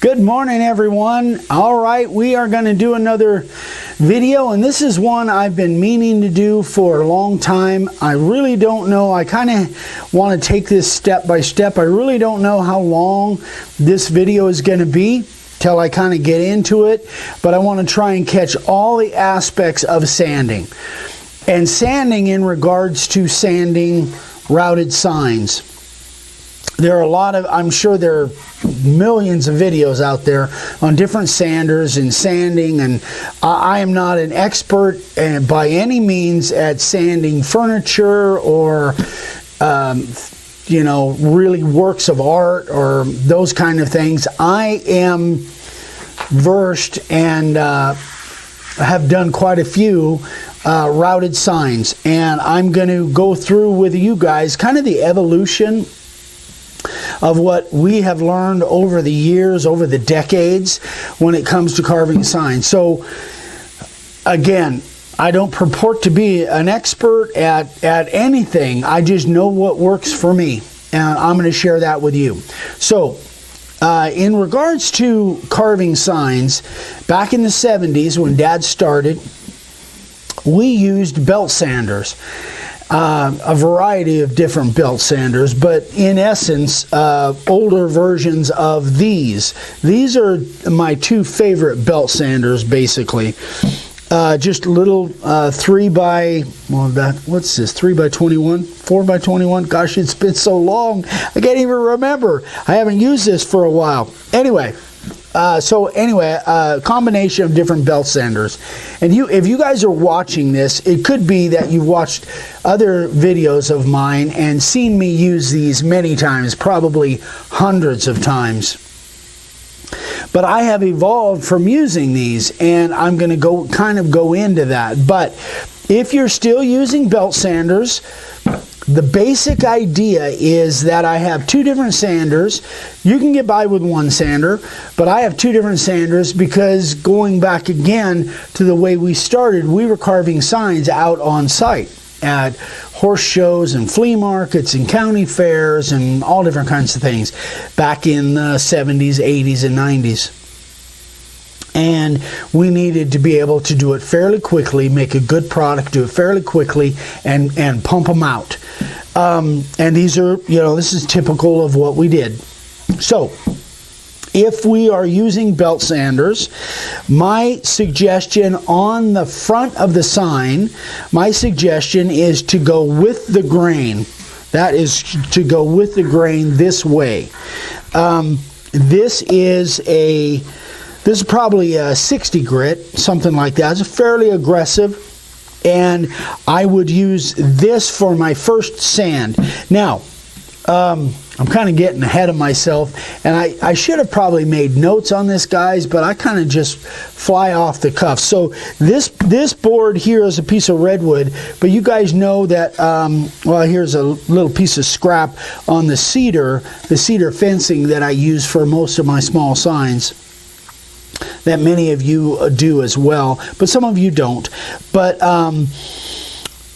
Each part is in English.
Good morning, everyone. All right, we are going to do another video, and this is one I've been meaning to do for a long time. I really don't know. I kind of want to take this step by step. I really don't know how long this video is going to be till I kind of get into it, but I want to try and catch all the aspects of sanding. And sanding in regards to sanding routed signs. There are a lot of, I'm sure there are millions of videos out there on different sanders and sanding, and I am not an expert by any means at sanding furniture or you know, really works of art or those kind of things. I am versed and have done quite a few routed signs, and I'm going to go through with you guys kind of the evolution of what we have learned over the years, over the decades, when it comes to carving signs. So again, I don't purport to be an expert at anything. I just know what works for me, and I'm going to share that with you. So in regards to carving signs, back in the 70s when Dad started, we used belt sanders. A variety of different belt sanders, but in essence, older versions of these. These are my two favorite belt sanders, basically. Just little 3 by, well, what's this, 3 by 21? 4 by 21? Gosh, it's been so long, I can't even remember. I haven't used this for a while. Anyway. A combination of different belt sanders. And if you guys are watching this, it could be that you've watched other videos of mine and seen me use these many times, probably hundreds of times. But I have evolved from using these, and I'm going to kind of go into that. But if you're still using belt sanders, the basic idea is that I have two different sanders. You can get by with one sander, but I have two different sanders because, going back again to the way we started, we were carving signs out on site at horse shows and flea markets and county fairs and all different kinds of things back in the 70s, 80s, and 90s. And we needed to be able to do it fairly quickly, make a good product, do it fairly quickly, and pump them out. And these are, you know, this is typical of what we did. So, if we are using belt sanders, my suggestion on the front of the sign, my suggestion is to go with the grain. That is to go with the grain this way. This is probably a 60 grit, something like that. It's fairly aggressive, and I would use this for my first sand. Now, I'm kind of getting ahead of myself, and I should have probably made notes on this, guys, but I kind of just fly off the cuff. So this board here is a piece of redwood, but you guys know that, well, here's a little piece of scrap on the cedar fencing that I use for most of my small signs, that many of you do as well, but some of you don't. But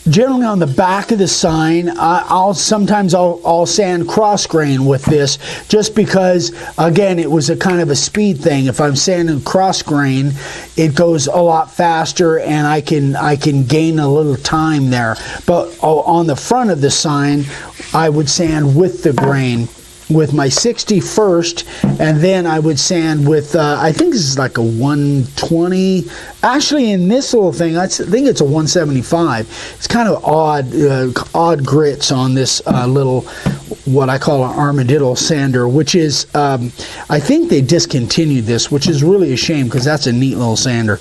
generally on the back of the sign, I'll sand cross grain with this, just because, again, it was a kind of a speed thing. If I'm sanding cross grain, it goes a lot faster, and I can gain a little time there. But on the front of the sign, I would sand with the grain, with my 60 first, and then I would sand with, I think this is like a 120. Actually, in this little thing, I think it's a 175. It's kind of odd grits on this little, what I call an armadillo sander, which is, I think they discontinued this, which is really a shame because that's a neat little sander.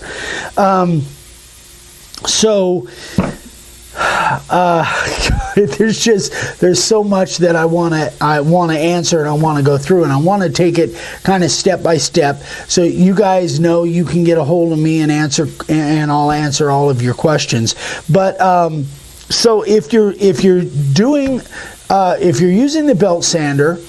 There's so much that I want to answer, and I want to go through, and I want to take it kind of step by step, so you guys know you can get a hold of me and I'll answer all of your questions. But so if you're using the belt sander,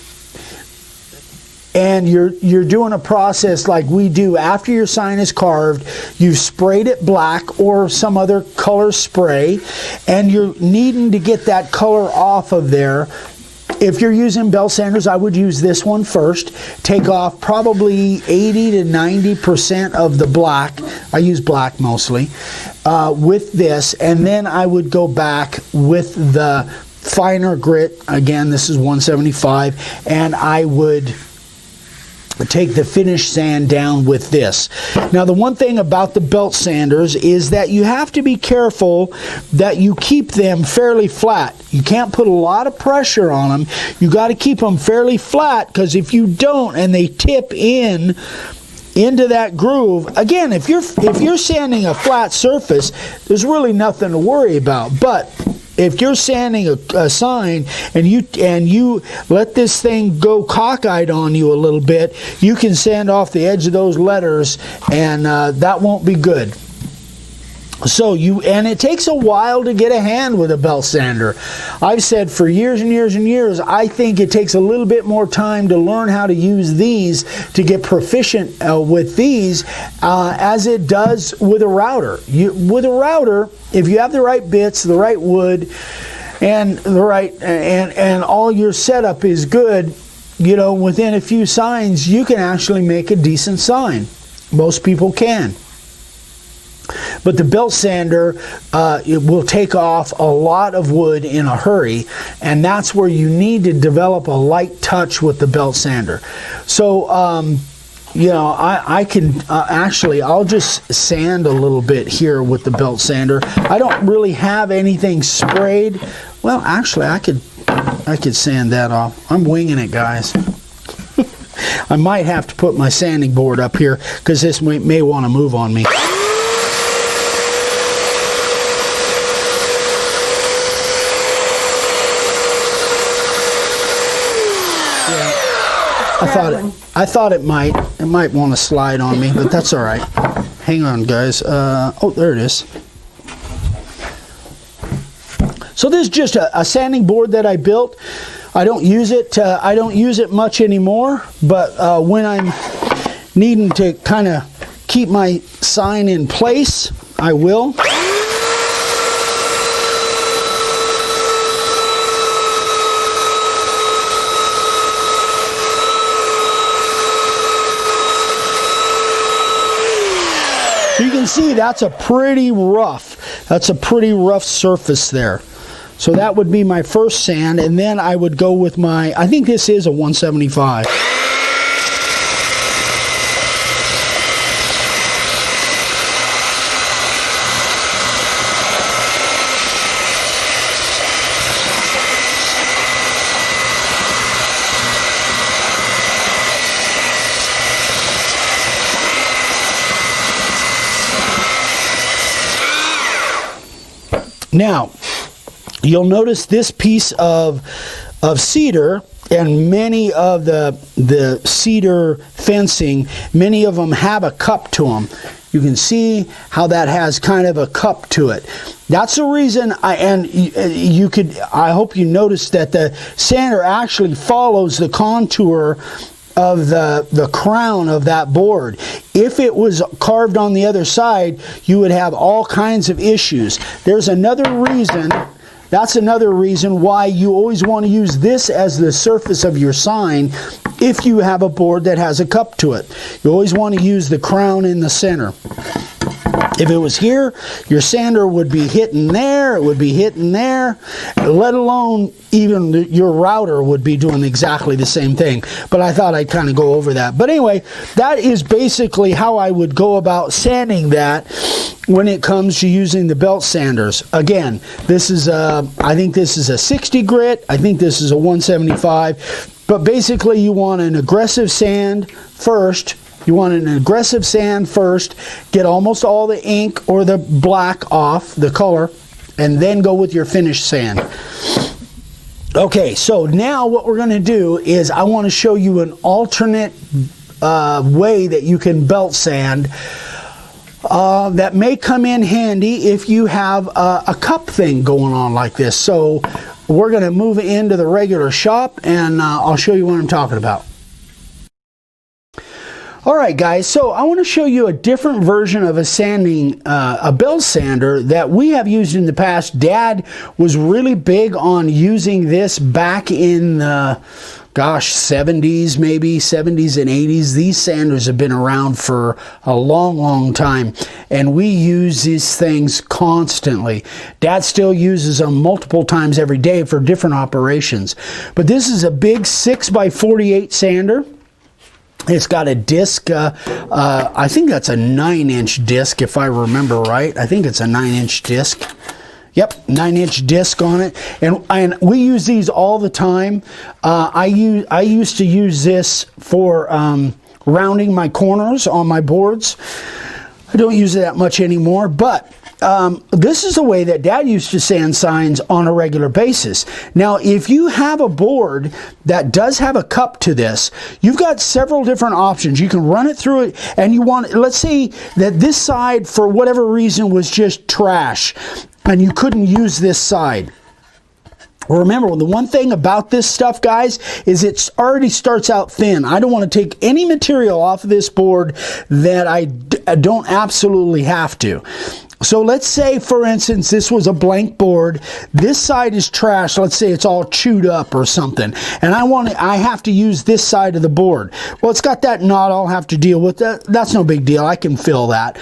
and you're doing a process like we do after your sign is carved, you've sprayed it black or some other color spray, and you're needing to get that color off of there. If you're using belt sanders, I would use this one first. Take off probably 80 to 90% of the black. I use black mostly with this, and then I would go back with the finer grit. Again, this is 175, and I would take the finish sand down with this. Now, the one thing about the belt sanders is that you have to be careful that you keep them fairly flat. You can't put a lot of pressure on them. You got to keep them fairly flat, because if you don't and they tip into that groove, again, if you're sanding a flat surface, there's really nothing to worry about. But if you're sanding a sign and you let this thing go cockeyed on you a little bit, you can sand off the edge of those letters, and that won't be good. So and it takes a while to get a hand with a belt sander. I've said for years and years and years, I think it takes a little bit more time to learn how to use these, to get proficient with these, as it does with a router. With a router, if you have the right bits, the right wood, and the right and all your setup is good, you know, within a few signs, you can actually make a decent sign. Most people can. But the belt sander, it will take off a lot of wood in a hurry, and that's where you need to develop a light touch with the belt sander. So, you know, I can actually, I'll just sand a little bit here with the belt sander. I don't really have anything sprayed. Well, actually, I could sand that off. I'm winging it, guys. I might have to put my sanding board up here, because this may want to move on me. I thought it might want to slide on me, but that's all right. Hang on, guys. Oh, there it is. So this is just a sanding board that I built. I don't use it. I don't use it much anymore. But when I'm needing to kind of keep my sign in place, I will. You can see that's a pretty rough surface there. So that would be my first sand, and then I would go with my, I think this is a 175. Now, you'll notice this piece of cedar, and many of the cedar fencing, many of them have a cup to them. You can see how that has kind of a cup to it. That's the reason, I hope you noticed that the sander actually follows the contour of the crown of that board. If it was carved on the other side, you would have all kinds of issues. There's another reason. That's another reason why you always want to use this as the surface of your sign if you have a board that has a cup to it. You always want to use the crown in the center. If it was here, your sander would be hitting there, it would be hitting there, let alone even your router would be doing exactly the same thing. But I thought I'd kind of go over that. But anyway, that is basically how I would go about sanding that when it comes to using the belt sanders. Again, this is I think this is a 60 grit, I think this is a 175, but basically you want an aggressive sand first. You want an aggressive sand first, get almost all the ink or the black off, the color, and then go with your finished sand. Okay, so now what we're going to do is I want to show you an alternate way that you can belt sand that may come in handy if you have a cup thing going on like this. So we're going to move into the regular shop, and I'll show you what I'm talking about. All right, guys, so I want to show you a different version of a belt sander that we have used in the past. Dad was really big on using this back in the, gosh, 70s, maybe 70s and 80s. These sanders have been around for a long, long time, and we use these things constantly. Dad still uses them multiple times every day for different operations. But this is a big 6x48 sander. It's got a disc, I think that's a 9-inch disc if I remember right. I think it's a 9-inch disc. Yep, 9-inch disc on it, and we use these all the time. I used to use this for rounding my corners on my boards. I don't use it that much anymore, but this is a way that Dad used to sand signs on a regular basis. Now, if you have a board that does have a cup to this, you've got several different options. You can run it through it, and you want, let's say that this side, for whatever reason, was just trash, and you couldn't use this side. Remember, the one thing about this stuff, guys, is it already starts out thin. I don't want to take any material off of this board that I don't absolutely have to. So let's say, for instance, this was a blank board. This side is trash. Let's say it's all chewed up or something, and I have to use this side of the board. Well, it's got that knot I'll have to deal with. That's no big deal. I can fill that.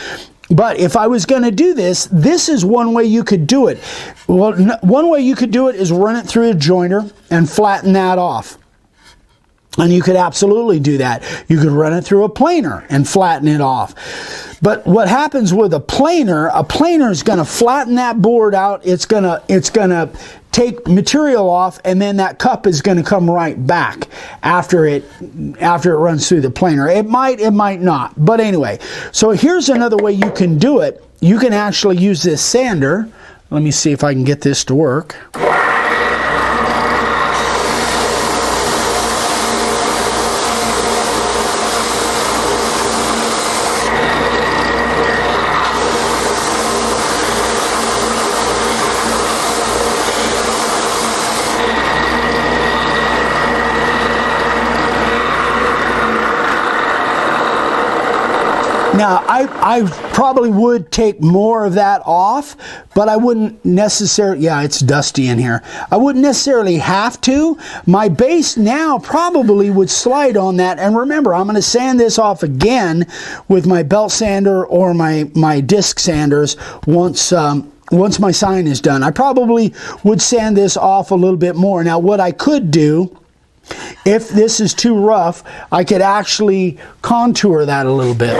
But if I was going to do this, this is one way you could do it. Well, one way you could do it is run it through a jointer and flatten that off. And you could absolutely do that. You could run it through a planer and flatten it off. But what happens with a planer is going to flatten that board out. It's going to take material off, and then that cup is going to come right back after it runs through the planer. It might not. But anyway, so here's another way you can do it. You can actually use this sander. Let me see if I can get this to work. Now, I probably would take more of that off, but I wouldn't necessarily, yeah, it's dusty in here. I wouldn't necessarily have to. My base now probably would slide on that. And remember, I'm going to sand this off again with my belt sander or my disc sanders once my sign is done. I probably would sand this off a little bit more. Now, what I could do, if this is too rough, I could actually contour that a little bit.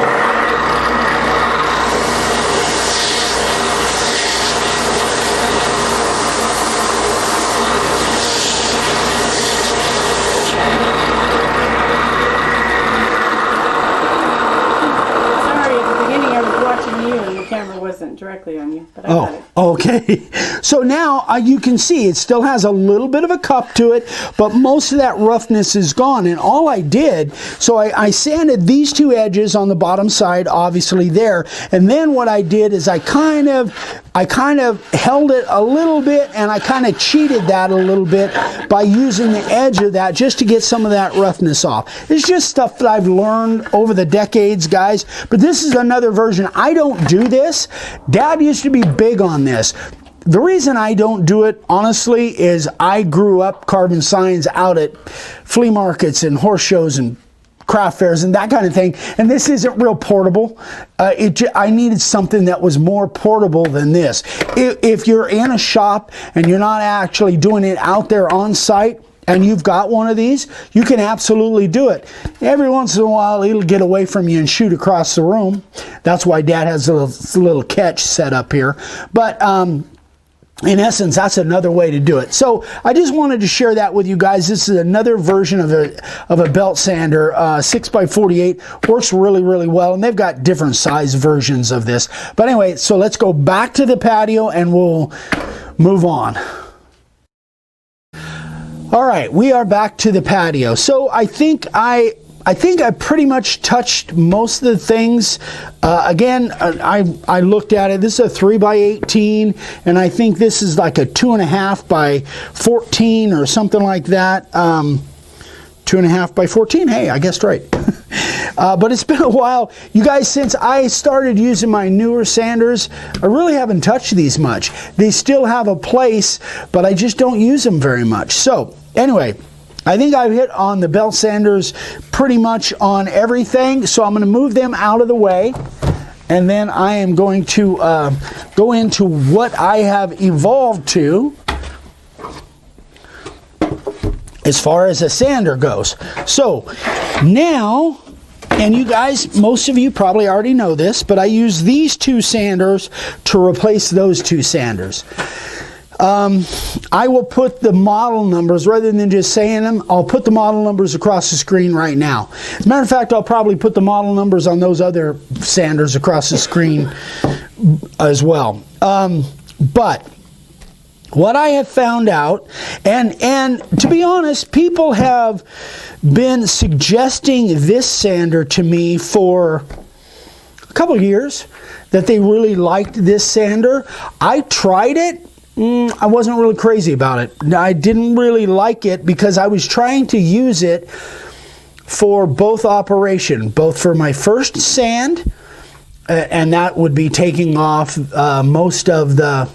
Directly on you, but I got it. Okay. So now you can see it still has a little bit of a cup to it, but most of that roughness is gone. And all I did, so I sanded these two edges on the bottom side, obviously there, and then what I did is I kind of held it a little bit, and I kind of cheated that a little bit by using the edge of that just to get some of that roughness off. It's just stuff that I've learned over the decades, guys, but this is another version. I don't do this. Dad used to be big on this. The reason I don't do it, honestly, is I grew up carving signs out at flea markets and horse shows and craft fairs and that kind of thing, and this isn't real portable. I needed something that was more portable than this. If you're in a shop and you're not actually doing it out there on site, and you've got one of these, you can absolutely do it. Every once in a while, it'll get away from you and shoot across the room. That's why Dad has a little catch set up here. But in essence, that's another way to do it. So I just wanted to share that with you guys. This is another version of a belt sander, 6x48. Works really, really well, and they've got different size versions of this. But anyway, so let's go back to the patio and we'll move on. All right, we are back to the patio. So I think I pretty much touched most of the things. Again, I looked at it. This is a 3x18, and I think this is like a 2.5 by 14 or something like that. 2.5 by 14. Hey, I guessed right. But it's been a while. You guys, since I started using my newer sanders, I really haven't touched these much. They still have a place, but I just don't use them very much. So, anyway, I think I've hit on the belt sanders pretty much on everything. So I'm going to move them out of the way. And then I am going to go into what I have evolved to as far as a sander goes. So now, and you guys, most of you probably already know this, but I use these two sanders to replace those two sanders. I will put the model numbers, rather than just saying them, I'll put the model numbers across the screen right now. As a matter of fact, I'll probably put the model numbers on those other sanders across the screen as well. But what I have found out, and to be honest, people have been suggesting this sander to me for a couple of years, that they really liked this sander. I tried it. I wasn't really crazy about it. I didn't really like it because I was trying to use it for both operation, both for my first sand, and that would be taking off most of the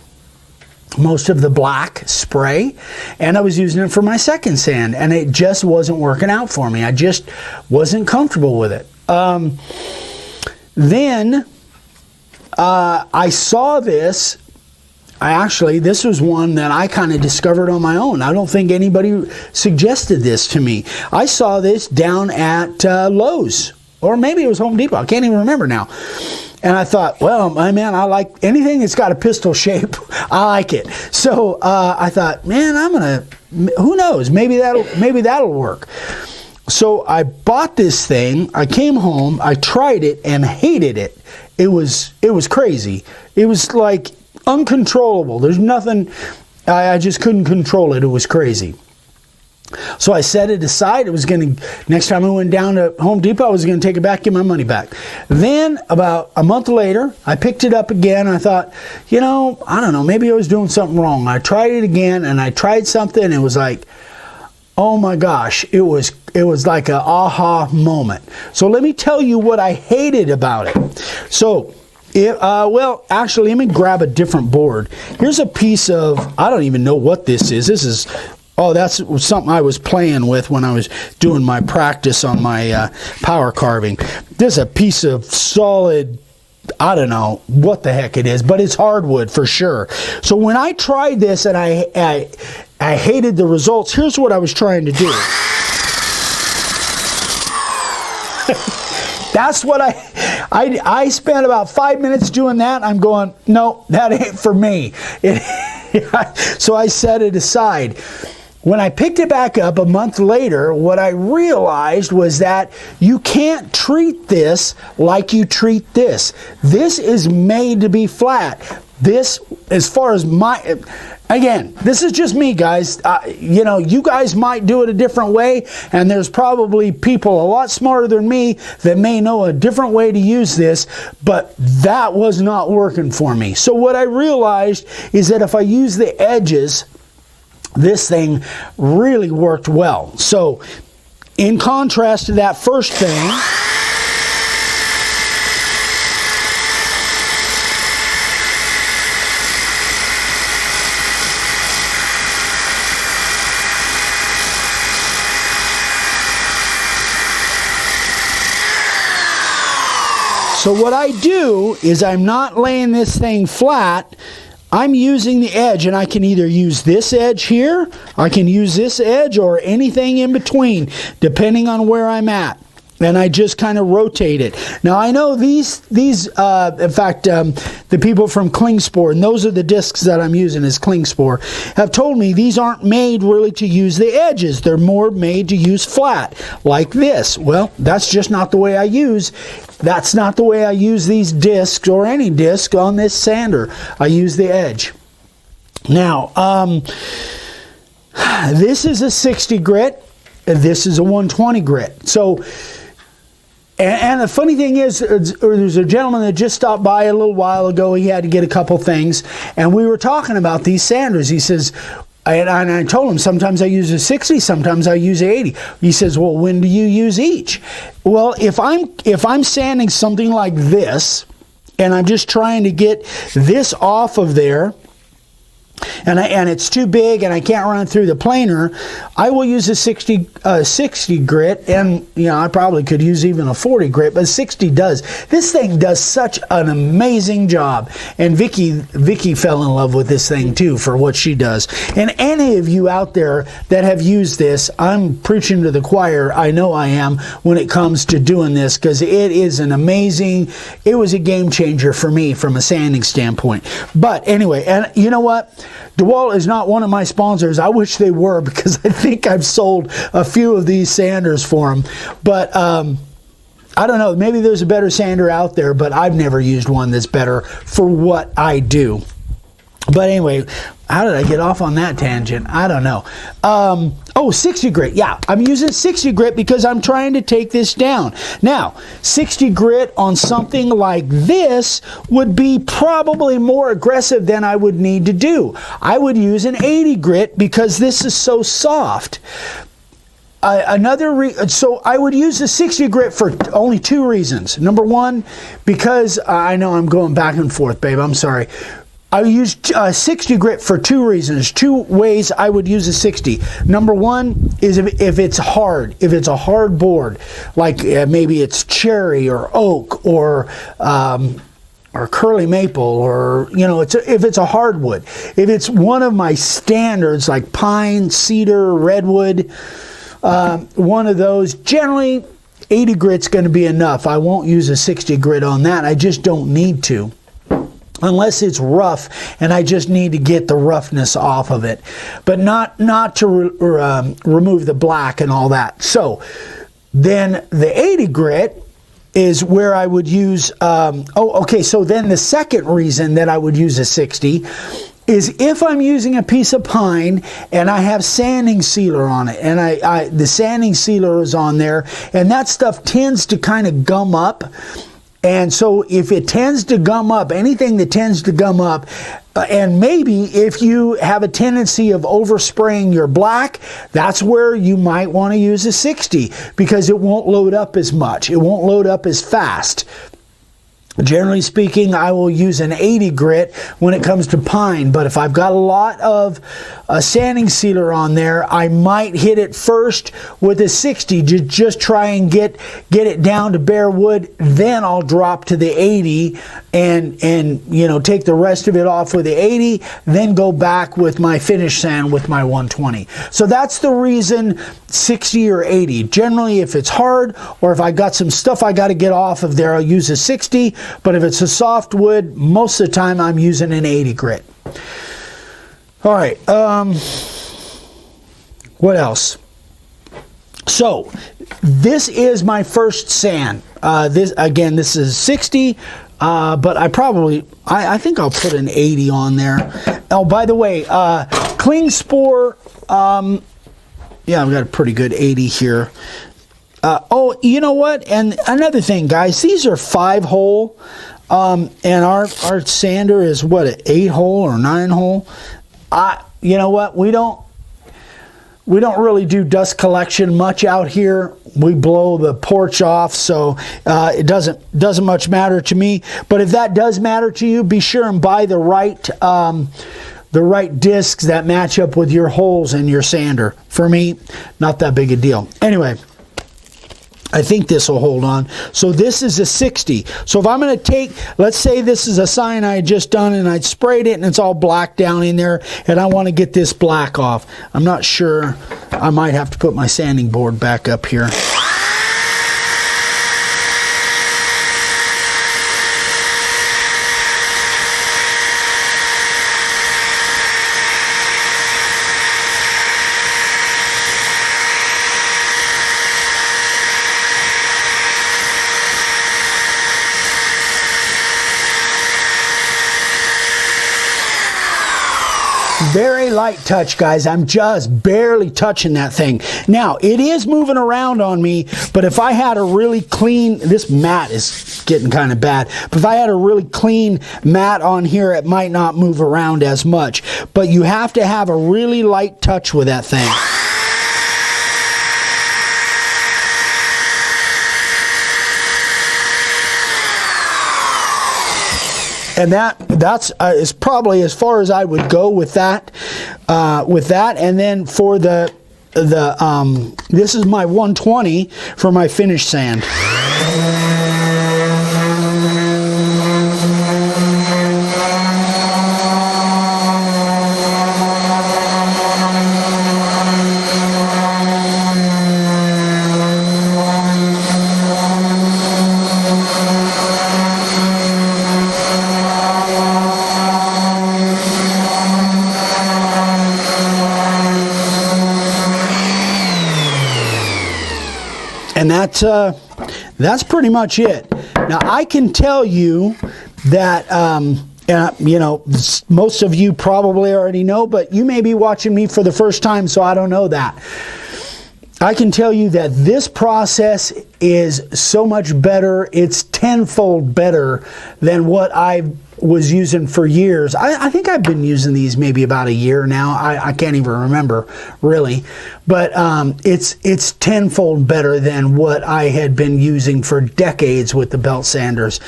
black spray, and I was using it for my second sand, and it just wasn't working out for me. I just wasn't comfortable with it. Then I saw this. This was one that I kind of discovered on my own. I don't think anybody suggested this to me. I saw this down at Lowe's, or maybe it was Home Depot. I can't even remember now. And I thought, well, man, I like anything that's got a pistol shape. I like it. So I thought, man, who knows? Maybe that'll work. So I bought this thing. I came home. I tried it and hated it. It was crazy. It was like uncontrollable. There's nothing, I just couldn't control it. It was crazy. So I set it aside. Next time I went down to Home Depot, I was going to take it back, get my money back. Then about a month later, I picked it up again. I thought, I don't know, maybe I was doing something wrong. I tried it again, and I tried something, and it was like, oh my gosh, it was like an aha moment. So let me tell you what I hated about it. So, well, actually, let me grab a different board. Here's a piece of, I don't even know what this is. That's something I was playing with when I was doing my practice on my power carving. This is a piece of solid, I don't know what the heck it is, but it's hardwood for sure. So when I tried this and I hated the results, here's what I was trying to do. That's what I spent about 5 minutes doing that. I'm going, no, that ain't for me. So I set it aside. When I picked it back up a month later, what I realized was that you can't treat this like you treat this. This is made to be flat. This, as far as again, this is just me, guys. You guys might do it a different way, and there's probably people a lot smarter than me that may know a different way to use this, but that was not working for me. So what I realized is that if I use the edges, this thing really worked well. So in contrast to that first thing, so what I do is I'm not laying this thing flat. I'm using the edge, and I can either use this edge here, I can use this edge, or anything in between, depending on where I'm at. And I just kind of rotate it. Now I know these in fact, the people from Klingspor, and those are the discs that I'm using as Klingspor, have told me these aren't made really to use the edges. They're more made to use flat, like this. Well, that's just not the way I use. That's not the way I use these discs or any disc on this sander. I use the edge. Now, this is a 60 grit. This is a 120 grit. So. And the funny thing is, there's a gentleman that just stopped by a little while ago. He had to get a couple things, and we were talking about these sanders. He says, And I told him sometimes I use a 60, sometimes I use a 80. He says, well, when do you use each? Well, if I'm sanding something like this, and I'm just trying to get this off of there, and it's too big and I can't run through the planer, I will use a 60 grit, and I probably could use even a 40 grit, but 60 does. This thing does such an amazing job, and Vicky fell in love with this thing too for what she does. And any of you out there that have used this, I'm preaching to the choir, I know I am, when it comes to doing this, because it is it was a game changer for me from a sanding standpoint. But anyway, and you know what? DeWalt is not one of my sponsors. I wish they were, because I think I've sold a few of these sanders for them. But I don't know. Maybe there's a better sander out there, but I've never used one that's better for what I do. But anyway, how did I get off on that tangent? I don't know. 60 grit. Yeah, I'm using 60 grit because I'm trying to take this down. Now, 60 grit on something like this would be probably more aggressive than I would need to do. I would use an 80 grit because this is so soft. So I would use the 60 grit for only two reasons. Number one, because I know I'm going back and forth, babe. I'm sorry. I use 60 grit for two reasons. Two ways I would use a 60. Number one is if it's hard. If it's a hard board, like maybe it's cherry or oak or curly maple, or if it's a hardwood. If it's one of my standards like pine, cedar, redwood, one of those, generally 80 grit's going to be enough. I won't use a 60 grit on that. I just don't need to. Unless it's rough and I just need to get the roughness off of it, but not to remove the black and all that. So then the 80 grit is where I would use, so then the second reason that I would use a 60 is if I'm using a piece of pine and I have sanding sealer on it, and the sanding sealer is on there, and that stuff tends to kind of gum up. And so if it tends to gum up, anything that tends to gum up, and maybe if you have a tendency of overspraying your black, that's where you might want to use a 60, because it won't load up as much. It won't load up as fast. Generally speaking, I will use an 80 grit when it comes to pine, but if I've got a lot of sanding sealer on there, I might hit it first with a 60 to just try and get it down to bare wood. Then I'll drop to the 80 and take the rest of it off with the 80, then go back with my finish sand with my 120. So that's the reason 60 or 80. Generally, if it's hard or if I got some stuff I got to get off of there, I'll use a 60. But if it's a soft wood, most of the time I'm using an 80 grit. All right. What else? So this is my first sand. This is 60. But I think I'll put an 80 on there. Oh, by the way, Cling Spore. Yeah, I've got a pretty good 80 here. You know what? And another thing, guys, these are 5-hole, and our sander is what, an 8-hole or 9-hole. You know what? We don't really do dust collection much out here. We blow the porch off, so it doesn't much matter to me. But if that does matter to you, be sure and buy the right discs that match up with your holes in your sander. For me, not that big a deal. Anyway, I think this will hold on. So this is a 60. So if I'm going to take, let's say this is a sign I had just done and I'd sprayed it and it's all black down in there, and I want to get this black off. I'm not sure. I might have to put my sanding board back up here. Very light touch, guys. I'm just barely touching that thing. Now, it is moving around on me, but if I had a really clean, this mat is getting kind of bad, but if I had a really clean mat on here, it might not move around as much. But you have to have a really light touch with that thing. And that's is probably as far as I would go with that. And then for the this is my 120 for my finish sand. And that's pretty much it. Now, I can tell you that, you know, most of you probably already know, but you may be watching me for the first time, so I don't know that. I can tell you that this process is so much better. It's tenfold better than what I was using for years. I think I've been using these maybe about a year now. I can't even remember really, but it's tenfold better than what I had been using for decades with the belt sanders.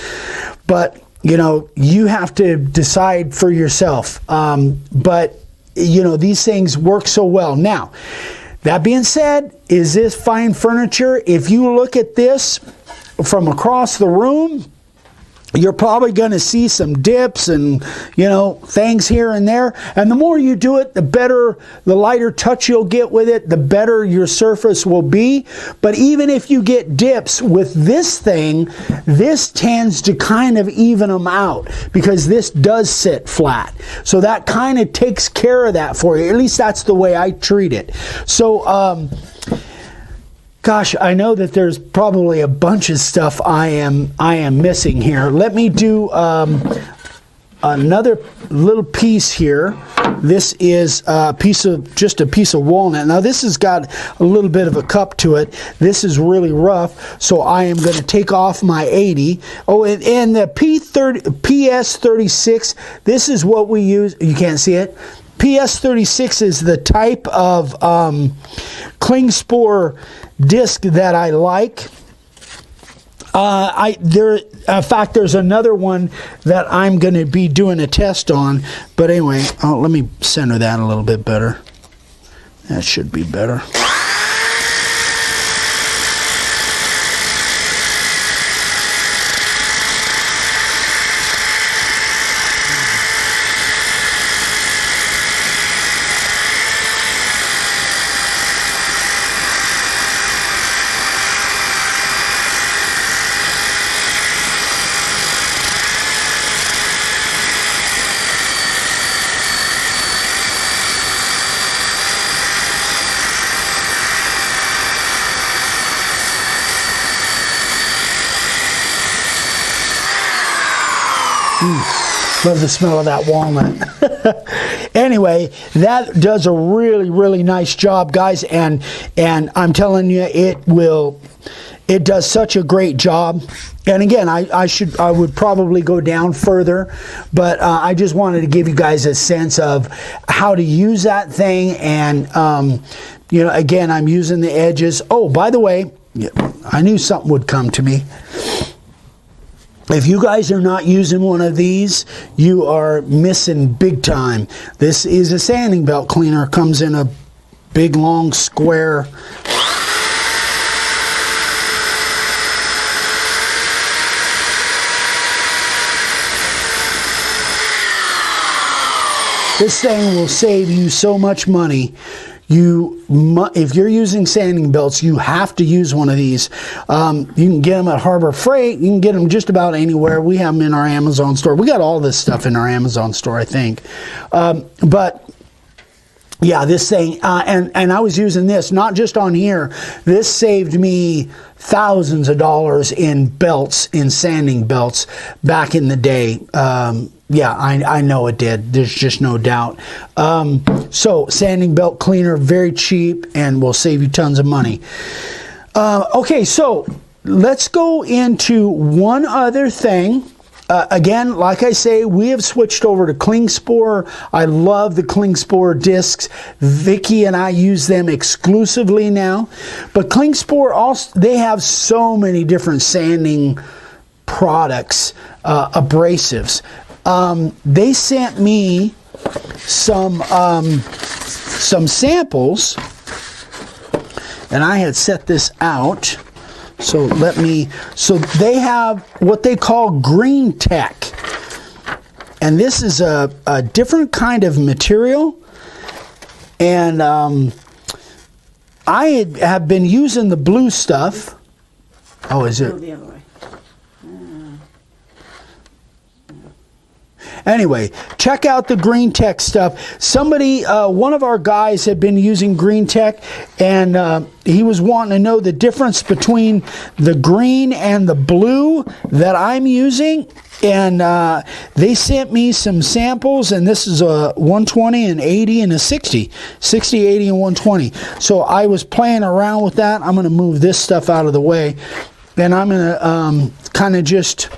But you know, you have to decide for yourself. But you know, these things work so well. Now, that being said, is this fine furniture? If you look at this from across the room, you're probably going to see some dips and, you know, things here and there. And the more you do it, the better, the lighter touch you'll get with it, the better your surface will be. But even if you get dips with this thing, this tends to kind of even them out because this does sit flat. So that kind of takes care of that for you. At least that's the way I treat it. So, gosh, I know that there's probably a bunch of stuff I am missing here. Let me do another little piece here. This is just a piece of walnut. Now this has got a little bit of a cup to it. This is really rough, so I am going to take off my 80. Oh, and the PS36. This is what we use. You can't see it. PS36 is the type of cling spore disc that I like. In fact, there's another one that I'm going to be doing a test on. But anyway, let me center that a little bit better. That should be better. Love the smell of that walnut. Anyway, that does a really, really nice job, guys, and I'm telling you, it does such a great job. And again, I would probably go down further, but I just wanted to give you guys a sense of how to use that thing. And you know, again, I'm using the edges. Oh, by the way, I knew something would come to me. If you guys are not using one of these, you are missing big time. This is a sanding belt cleaner. Comes in a big, long, square. This thing will save you so much money. If you're using sanding belts, you have to use one of these. You can get them at Harbor Freight. You can get them just about anywhere. We have them in our Amazon store. We got all this stuff in our Amazon store, I think. But Yeah, this thing, and I was using this, not just on here. This saved me thousands of dollars in belts, in sanding belts, back in the day. Yeah, I know it did. There's just no doubt. So, sanding belt cleaner, very cheap, and will save you tons of money. Okay, so let's go into one other thing. Again, like I say, we have switched over to Klingspor. I love the Klingspor discs. Vicky and I use them exclusively now. But Klingspor also, they have so many different sanding products, abrasives. They sent me some samples, and I had set this out. So they have what they call green tech. And this is a different kind of material. And I have been using the blue stuff. Oh, is it? The other way. Anyway, check out the green tech stuff. Somebody, one of our guys had been using green tech, and he was wanting to know the difference between the green and the blue that I'm using. And they sent me some samples, and this is a 120, an 80, and a 60. 60, 80, and 120. So I was playing around with that. I'm going to move this stuff out of the way. And I'm going to kind of just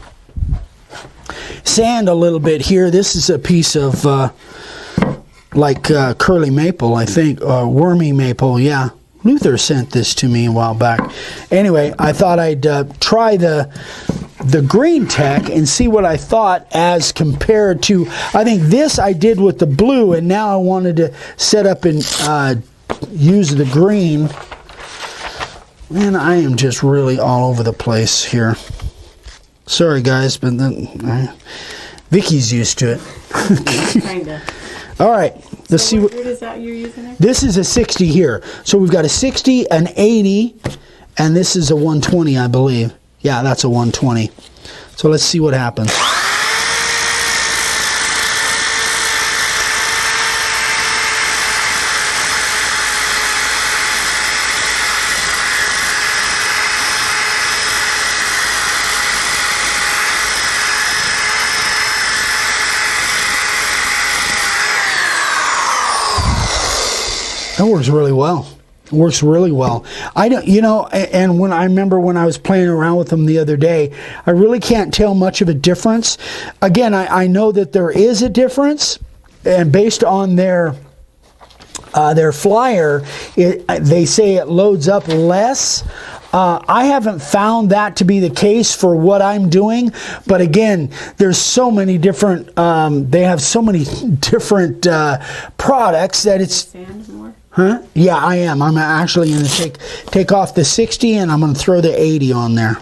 sand a little bit here. This is a piece of like curly maple, I think, or wormy maple. Yeah, Luther sent this to me a while back. Anyway, I thought I'd try the green tech and see what I thought as compared to, I think this I did with the blue, and now I wanted to set up and use the green. Man, I am just really all over the place here. Sorry, guys, but then Vicky's used to it. Kinda. All right, let's see what is that you're using there? This is a 60 here. So we've got a 60, an 80, and this is a 120, I believe. Yeah, that's a 120. So let's see what happens. That works really well. It works really well. I don't, you know, and when I remember when I was playing around with them the other day, I really can't tell much of a difference. Again, I know that there is a difference, and based on their flyer, they say it loads up less. I haven't found that to be the case for what I'm doing, but again, there's so many different. They have so many different products that it's. Sand more? Huh? Yeah, I am. I'm actually going to take off the 60 and I'm going to throw the 80 on there.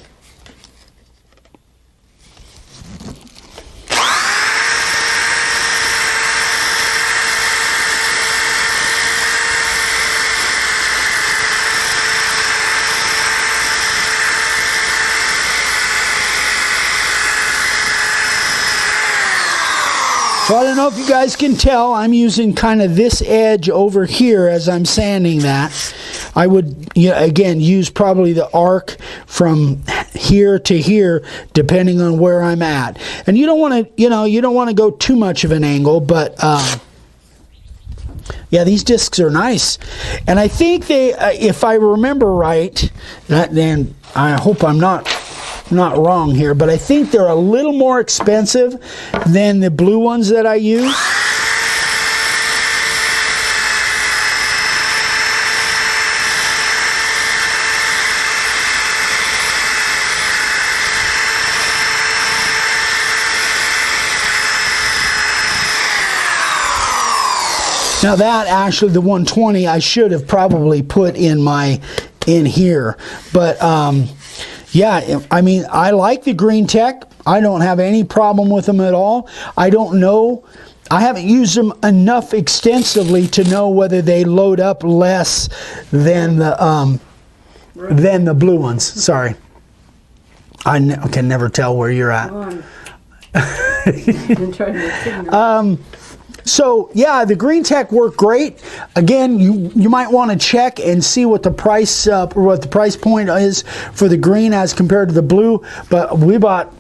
So I don't know if you guys can tell, I'm using kind of this edge over here as I'm sanding that. I would, again, use probably the arc from here to here, depending on where I'm at. And you don't want to, you don't want to go too much of an angle, but yeah, these discs are nice. And I think they, if I remember right, then I hope I'm not wrong here, but I think they're a little more expensive than the blue ones that I use. Now that actually, the 120 I should have probably put in here, but yeah, I mean, I like the green tech. I don't have any problem with them at all. I don't know. I haven't used them enough extensively to know whether they load up less than the blue ones. Sorry. I can never tell where you're at. So yeah, the Green Tech worked great. Again, you might want to check and see what the price point is for the green as compared to the blue. But we bought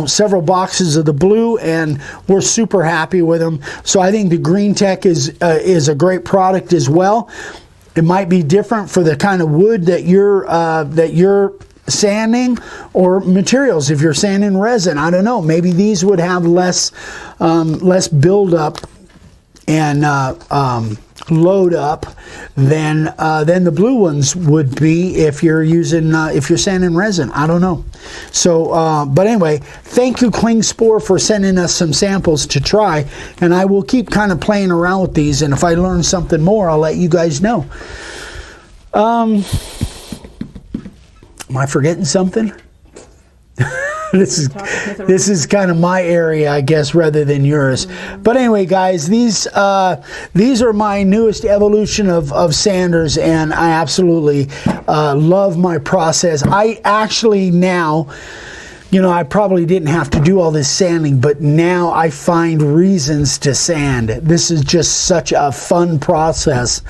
several boxes of the blue, and we're super happy with them. So I think the Green Tech is a great product as well. It might be different for the kind of wood that you're sanding, or materials. If you're sanding resin, I don't know, maybe these would have less buildup and load up than the blue ones would be if you're sanding resin. I don't know. So but anyway, thank you Klingspor for sending us some samples to try, and I will keep kind of playing around with these, and if I learn something more, I'll let you guys know. Am I forgetting something? This is kind of my area, I guess, rather than yours. But anyway, guys, these are my newest evolution of sanders, and I absolutely love my process. I actually now, I probably didn't have to do all this sanding, but now I find reasons to sand. This is just such a fun process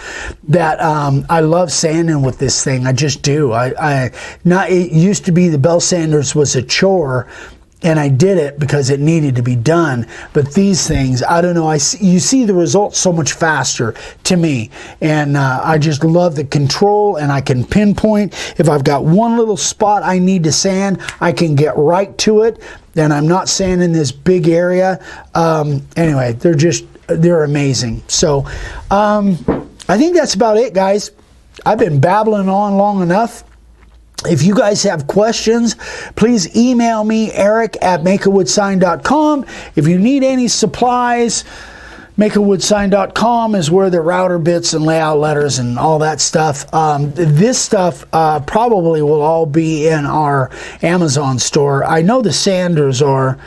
that I love sanding with this thing. I just do. It used to be the bell sanders was a chore, and I did it because it needed to be done. But these things, I don't know, you see the results so much faster to me. And I just love the control, and I can pinpoint. If I've got one little spot I need to sand, I can get right to it. And I'm not sanding this big area. Anyway, they're amazing. So I think that's about it, guys. I've been babbling on long enough. If you guys have questions, please email me, eric@makeawoodsign.com. If you need any supplies, makeawoodsign.com is where the router bits and layout letters and all that stuff. This stuff probably will all be in our Amazon store. I know the sanders are.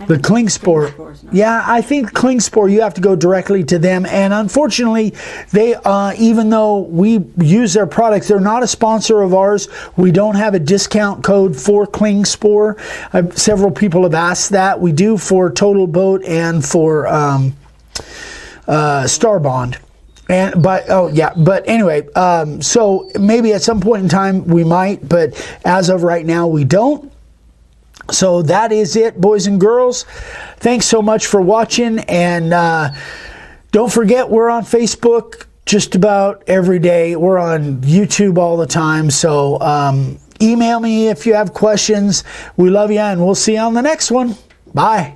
The Klingspor, yeah, I think Klingspor, you have to go directly to them. And unfortunately, they, even though we use their products, they're not a sponsor of ours. We don't have a discount code for Klingspor. Several people have asked that. We do for Total Boat and for Starbond. But anyway, so maybe at some point in time we might, but as of right now we don't. So that is it, boys and girls. Thanks so much for watching, and don't forget, we're on Facebook just about every day. We're on YouTube all the time. So email me if you have questions. We love you, and we'll see you on the next one. Bye.